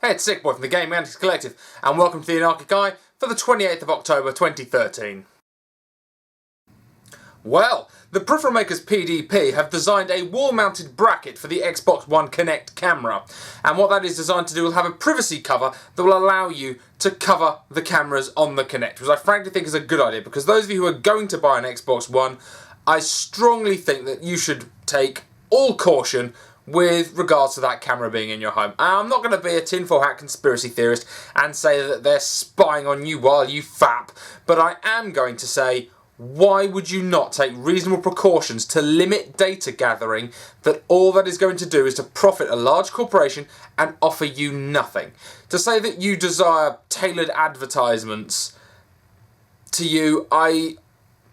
Hey, it's SickBoy from the Gaming Antics Collective, and welcome to the Anarchic Eye for the 28th of October 2013. Well, the peripheral makers PDP have designed a wall-mounted bracket for the Xbox One Kinect camera, and what that is designed to do will have a privacy cover that will allow you to cover the cameras on the Kinect, which I frankly think is a good idea, because those of you who are going to buy an Xbox One, I strongly think that you should take all caution with regards to that camera being in your home. I'm not going to be a tinfoil hat conspiracy theorist and say that they're spying on you while you fap, but I am going to say, why would you not take reasonable precautions to limit data gathering that all that is going to do is to profit a large corporation and offer you nothing? To say that you desire tailored advertisements to you,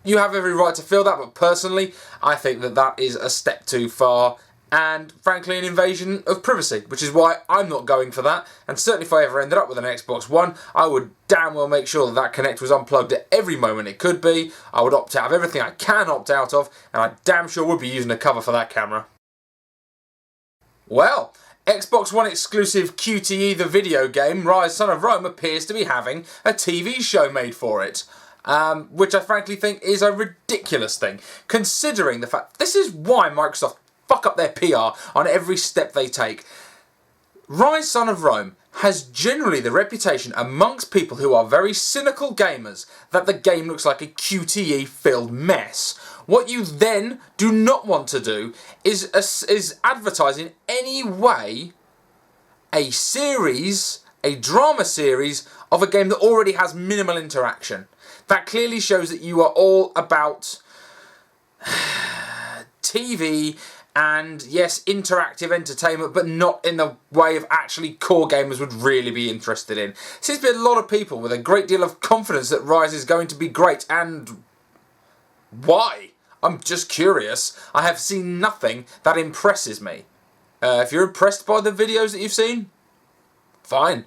you have every right to feel that, but personally, I think that that is a step too far and, frankly, an invasion of privacy, which is why I'm not going for that. And certainly if I ever ended up with an Xbox One, I would damn well make sure that that Kinect was unplugged at every moment it could be. I would opt out of everything I can opt out of, and I damn sure would be using a cover for that camera. Well, Xbox One exclusive QTE the video game, Ryse Son of Rome, appears to be having a TV show made for it. Which I frankly think is a ridiculous thing, considering the fact this is why Microsoft fuck up their PR on every step they take. Ryse Son of Rome has generally the reputation amongst people who are very cynical gamers that the game looks like a QTE-filled mess. What you then do not want to do is advertise in any way a series, a drama series, of a game that already has minimal interaction. That clearly shows that you are all about TV and, yes, interactive entertainment, but not in the way of actually core gamers would really be interested in. Seems to be a lot of people with a great deal of confidence that Ryse is going to be great, and why? I'm just curious. I have seen nothing that impresses me. If you're impressed by the videos that you've seen, fine.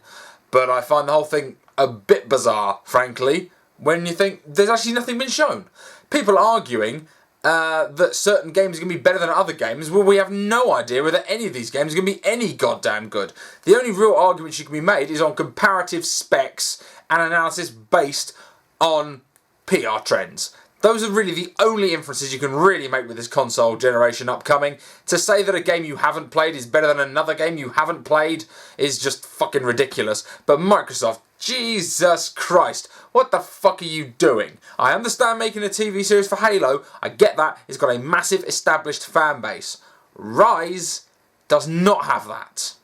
But I find the whole thing a bit bizarre, frankly, when you think there's actually nothing been shown. People arguing that certain games are going to be better than other games. Well, we have no idea whether any of these games are going to be any goddamn good. The only real argument you can be made is on comparative specs and analysis based on PR trends. Those are really the only inferences you can really make with this console generation upcoming. To say that a game you haven't played is better than another game you haven't played is just fucking ridiculous. But Microsoft, Jesus Christ, what the fuck are you doing? I understand making a TV series for Halo, I get that, it's got a massive established fan base. Ryse does not have that.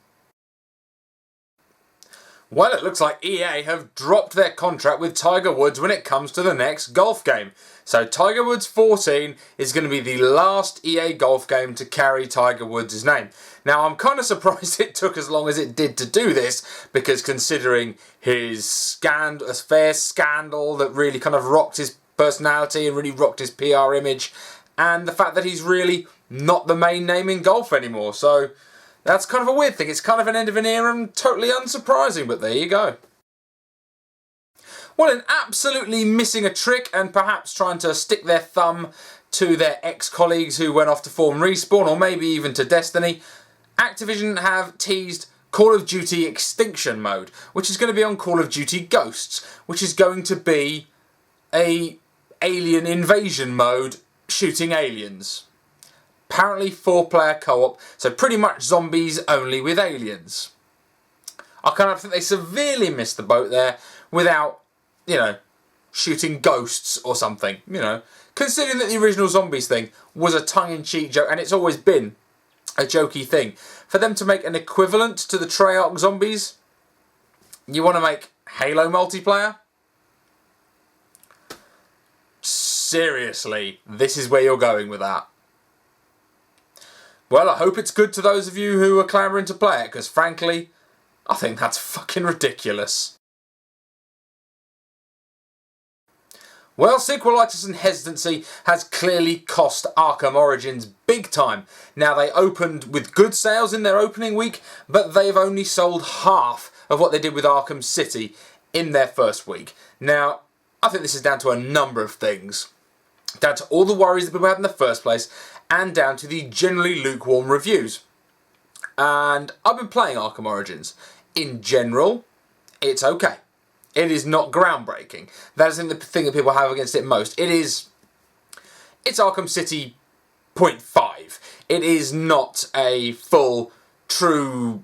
Well, it looks like EA have dropped their contract with Tiger Woods when it comes to the next golf game. So Tiger Woods 14 is going to be the last EA golf game to carry Tiger Woods' name. Now, I'm kind of surprised it took as long as it did to do this, because considering his affair scandal that really kind of rocked his personality and really rocked his PR image, and the fact that he's really not the main name in golf anymore. So that's kind of a weird thing. It's kind of an end of an era and totally unsurprising, but there you go. Well, in absolutely missing a trick and perhaps trying to stick their thumb to their ex-colleagues who went off to form Respawn, or maybe even to Destiny, Activision have teased Call of Duty Extinction mode, which is going to be on Call of Duty Ghosts, which is going to be a alien invasion mode shooting aliens. Apparently 4-player co-op, so pretty much zombies only with aliens. I kind of think they severely missed the boat there without, shooting ghosts or something, Considering that the original zombies thing was a tongue-in-cheek joke, and it's always been a jokey thing. For them to make an equivalent to the Treyarch zombies, you want to make Halo multiplayer? Seriously, this is where you're going with that. Well, I hope it's good to those of you who are clamouring to play it, because frankly, I think that's fucking ridiculous. Well, sequelitis and hesitancy has clearly cost Arkham Origins big time. Now, they opened with good sales in their opening week, but they've only sold half of what they did with Arkham City in their first week. Now, I think this is down to a number of things. Down to all the worries that people had in the first place, and down to the generally lukewarm reviews. And I've been playing Arkham Origins. In general, it's okay. It is not groundbreaking. That is the thing that people have against it most. It's Arkham City 0.5. It is not a full, true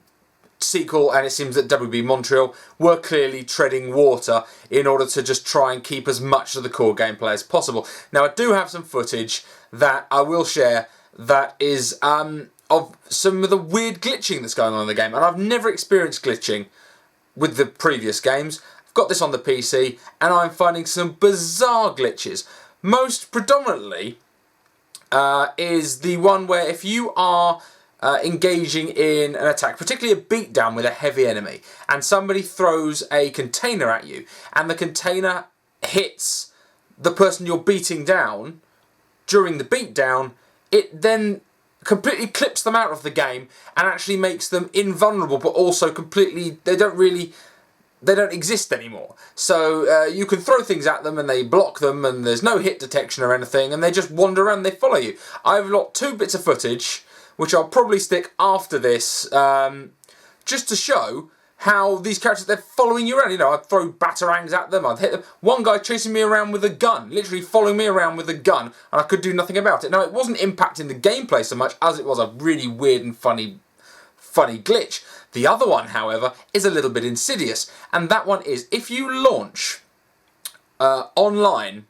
sequel, and it seems that WB Montreal were clearly treading water in order to just try and keep as much of the core gameplay as possible. Now, I do have some footage that I will share that is of some of the weird glitching that's going on in the game, and I've never experienced glitching with the previous games. I've got this on the PC, and I'm finding some bizarre glitches. Most predominantly is the one where if you are engaging in an attack, particularly a beatdown with a heavy enemy, and somebody throws a container at you, and the container hits the person you're beating down during the beatdown, it then completely clips them out of the game and actually makes them invulnerable, but also completely, they don't exist anymore. So you can throw things at them and they block them, and there's no hit detection or anything, and they just wander around and they follow you. I've got 2 bits of footage which I'll probably stick after this, just to show how these characters, they're following you around. You know, I'd throw batarangs at them, I'd hit them. One guy chasing me around with a gun, literally following me around with a gun, and I could do nothing about it. Now, it wasn't impacting the gameplay so much as it was a really weird and funny glitch. The other one, however, is a little bit insidious, and that one is if you launch online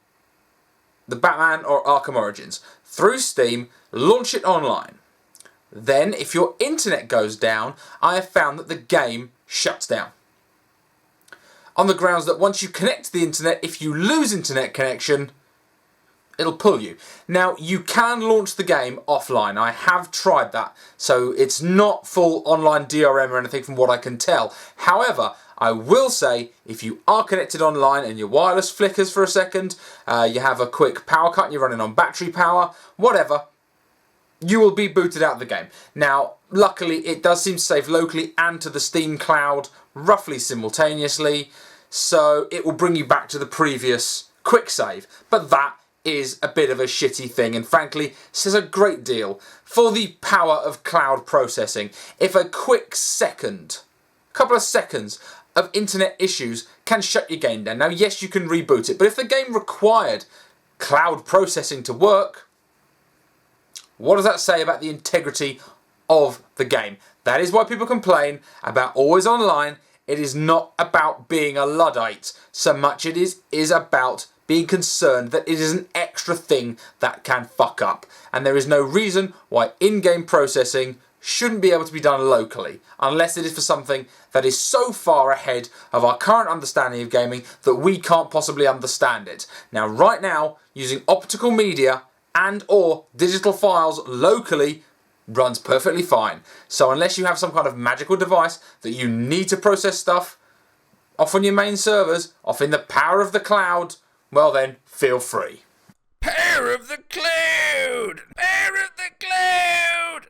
the Batman or Arkham Origins through Steam, launch it online. Then, if your internet goes down, I have found that the game shuts down. On the grounds that once you connect to the internet, if you lose internet connection, it'll pull you. Now, you can launch the game offline. I have tried that. So it's not full online DRM or anything from what I can tell. However, I will say, if you are connected online and your wireless flickers for a second, you have a quick power cut and you're running on battery power, whatever, you will be booted out of the game. Now, luckily, it does seem safe locally and to the Steam cloud roughly simultaneously, so it will bring you back to the previous quick save. But that is a bit of a shitty thing, and frankly, says a great deal for the power of cloud processing. If a quick couple of seconds of internet issues can shut your game down. Now, yes, you can reboot it, but if the game required cloud processing to work, what does that say about the integrity of the game? That is why people complain about always online. It is not about being a Luddite so much. It is about being concerned that it is an extra thing that can fuck up. And there is no reason why in-game processing shouldn't be able to be done locally, unless it is for something that is so far ahead of our current understanding of gaming that we can't possibly understand it. Now, right now, using optical media and or digital files locally runs perfectly fine. So unless you have some kind of magical device that you need to process stuff off on your main servers, off in the power of the cloud, well then, feel free. Power of the cloud! Power of the cloud!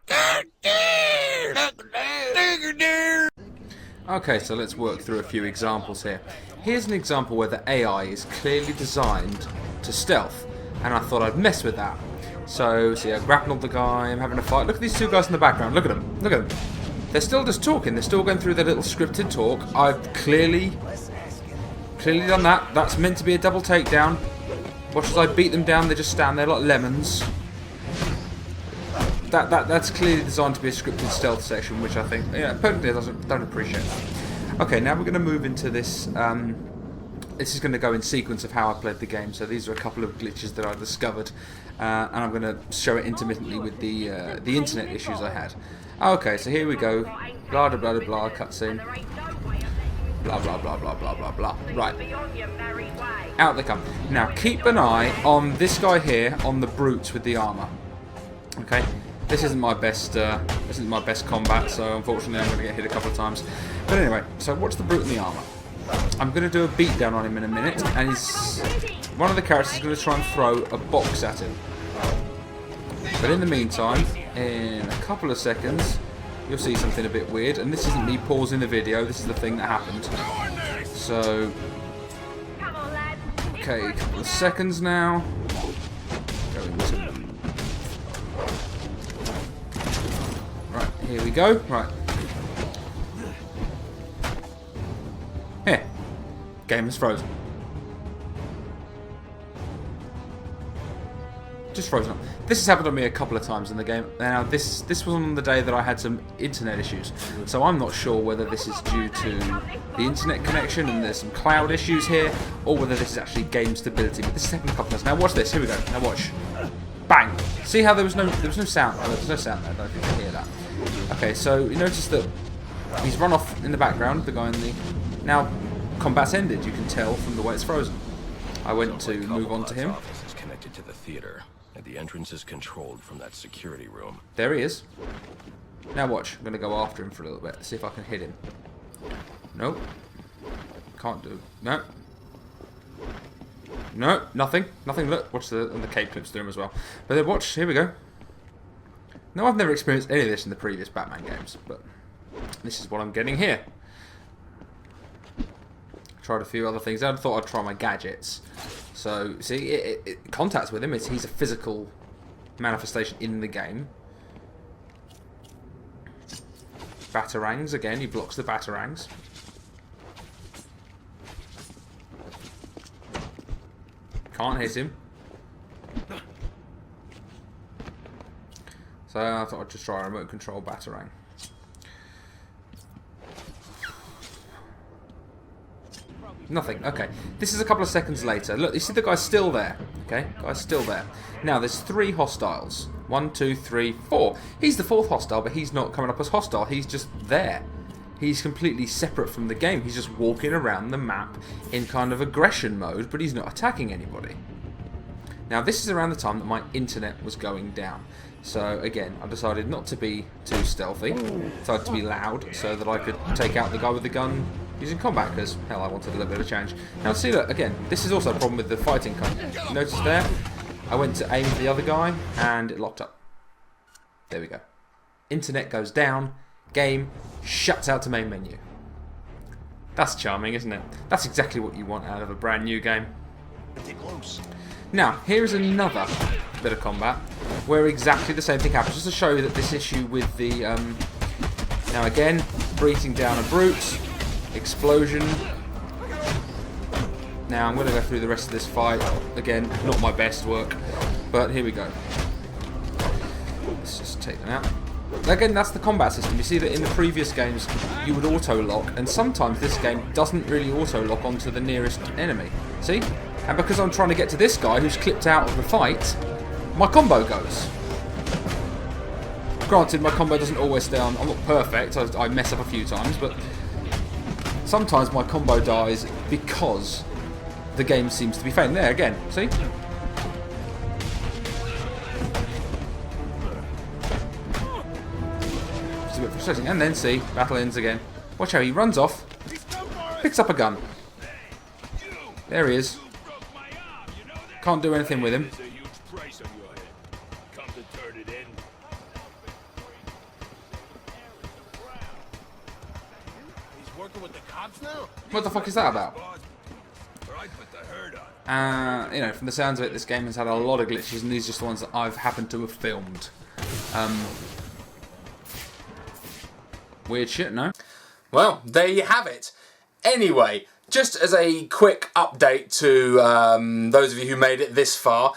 Okay, so let's work through a few examples here. Here's an example where the AI is clearly designed to stealth, and I thought I'd mess with that. So, see, I grappled the guy, I'm having a fight. Look at these 2 guys in the background, look at them, look at them. They're still just talking, they're still going through their little scripted talk. I've clearly done that. That's meant to be a double takedown. Watch as I beat them down, they just stand there like lemons. That's clearly designed to be a scripted stealth section, which I think, yeah, personally don't appreciate that. Okay, now we're going to move into this. This is going to go in sequence of how I played the game. So these are a couple of glitches that I discovered, and I'm going to show it intermittently with the internet issues I had. Okay, so here we go. Blah blah blah blah cutscene. Blah blah blah blah blah blah blah. Right, out they come. Now keep an eye on this guy here, on the brutes with the armor. Okay, this isn't my best combat, so unfortunately I'm going to get hit a couple of times. But anyway, so watch the brute in the armor. I'm going to do a beatdown on him in a minute, and one of the characters is going to try and throw a box at him. But in the meantime, in a couple of seconds, you'll see something a bit weird, and this isn't me pausing the video, this is the thing that happened. So, okay, a couple of seconds now. Right, Here we go. Right. Here. Game is frozen. Just frozen up. This has happened to me a couple of times in the game. Now, this was on the day that I had some internet issues. So I'm not sure whether this is due to the internet connection and there's some cloud issues here, or whether this is actually game stability. But this has happened a couple of times. Now watch this. Here we go. Now watch. Bang! See how there was no sound. Oh, there's no sound there. I don't think you can hear that. Okay, so you notice that he's run off in the background. The guy in the now combat's ended. You can tell from the way it's frozen. I went to move on to him. Office is connected to the theater, and the entrance is controlled from that security room. There he is. Now watch. I'm going to go after him for a little bit. See if I can hit him. Nope. Can't do. No. No, nothing. Nothing. Look, watch the cape clips through him as well. But then watch. Here we go. No, I've never experienced any of this in the previous Batman games, but this is what I'm getting here. Tried a few other things. I thought I'd try my gadgets. So, see, contacts with him. He's a physical manifestation in the game. Batarangs, again, he blocks the batarangs. Can't hit him. So I thought I'd just try a remote control batarang. Nothing. Okay. This is a couple of seconds later. Look, you see the guy's still there. Okay? Guy's still there. Now, there's 3 hostiles. 1, 2, 3, 4. He's the 4th hostile, but he's not coming up as hostile. He's just there. He's completely separate from the game. He's just walking around the map in kind of aggression mode, but he's not attacking anybody. Now, this is around the time that my internet was going down. So, again, I decided not to be too stealthy. Decided to be loud so that I could take out the guy with the gun using combat, because, hell, I wanted a little bit of change. Now, see, look, again, this is also a problem with the fighting content. Notice there, I went to aim the other guy, and it locked up. There we go. Internet goes down, game shuts out to main menu. That's charming, isn't it? That's exactly what you want out of a brand new game. Now, here's another bit of combat where exactly the same thing happens, just to show you that this issue with the... now again, beating down a brute, explosion. Now I'm going to go through the rest of this fight. Again, not my best work, but here we go. Let's just take them out. Again, that's the combat system. You see that in the previous games you would auto-lock, and sometimes this game doesn't really auto-lock onto the nearest enemy. See? And because I'm trying to get to this guy who's clipped out of the fight, my combo goes. Granted, my combo doesn't always stay on. I'm not perfect. I mess up a few times, but sometimes my combo dies because the game seems to be failing. There again, see? It's a bit frustrating. And then see, battle ends again. Watch how he runs off, picks up a gun. There he is. Can't do anything with him. What the fuck is that about? You know, from the sounds of it, this game has had a lot of glitches, and these are just the ones that I've happened to have filmed. Weird shit, no? Well, there you have it. Anyway, just as a quick update to those of you who made it this far,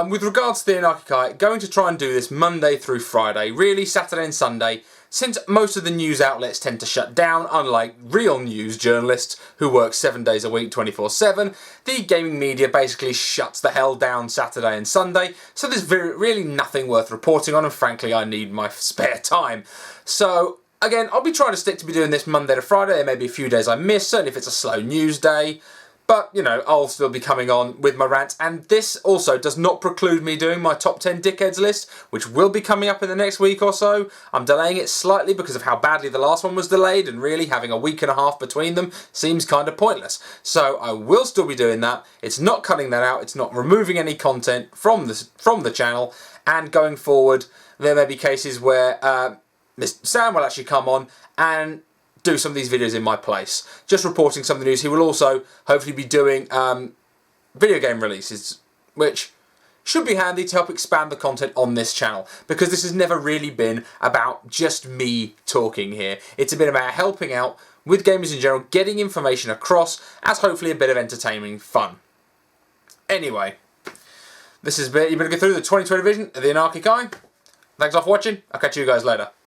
with regards to the Anarchic Eye, going to try and do this Monday through Friday, really Saturday and Sunday, since most of the news outlets tend to shut down, unlike real news journalists who work 7 days a week, 24/7, the gaming media basically shuts the hell down Saturday and Sunday, so there's really nothing worth reporting on, and frankly I need my spare time. So, again, I'll be trying to stick to be doing this Monday to Friday. There may be a few days I miss, certainly if it's a slow news day. But, you know, I'll still be coming on with my rants. And this also does not preclude me doing my top 10 dickheads list, which will be coming up in the next week or so. I'm delaying it slightly because of how badly the last one was delayed, and really having a week and a half between them seems kind of pointless. So I will still be doing that. It's not cutting that out. It's not removing any content from the channel. And going forward, there may be cases where Mr. Sam will actually come on and do some of these videos in my place, just reporting some of the news. He will also hopefully be doing video game releases, which, should be handy to help expand the content on this channel, because this has never really been about just me talking here. It's been about helping out with gamers in general, getting information across as hopefully a bit of entertaining fun. Anyway, this has been, you better go through the 2020 vision of the Anarchic Eye. Thanks all for watching, I'll catch you guys later.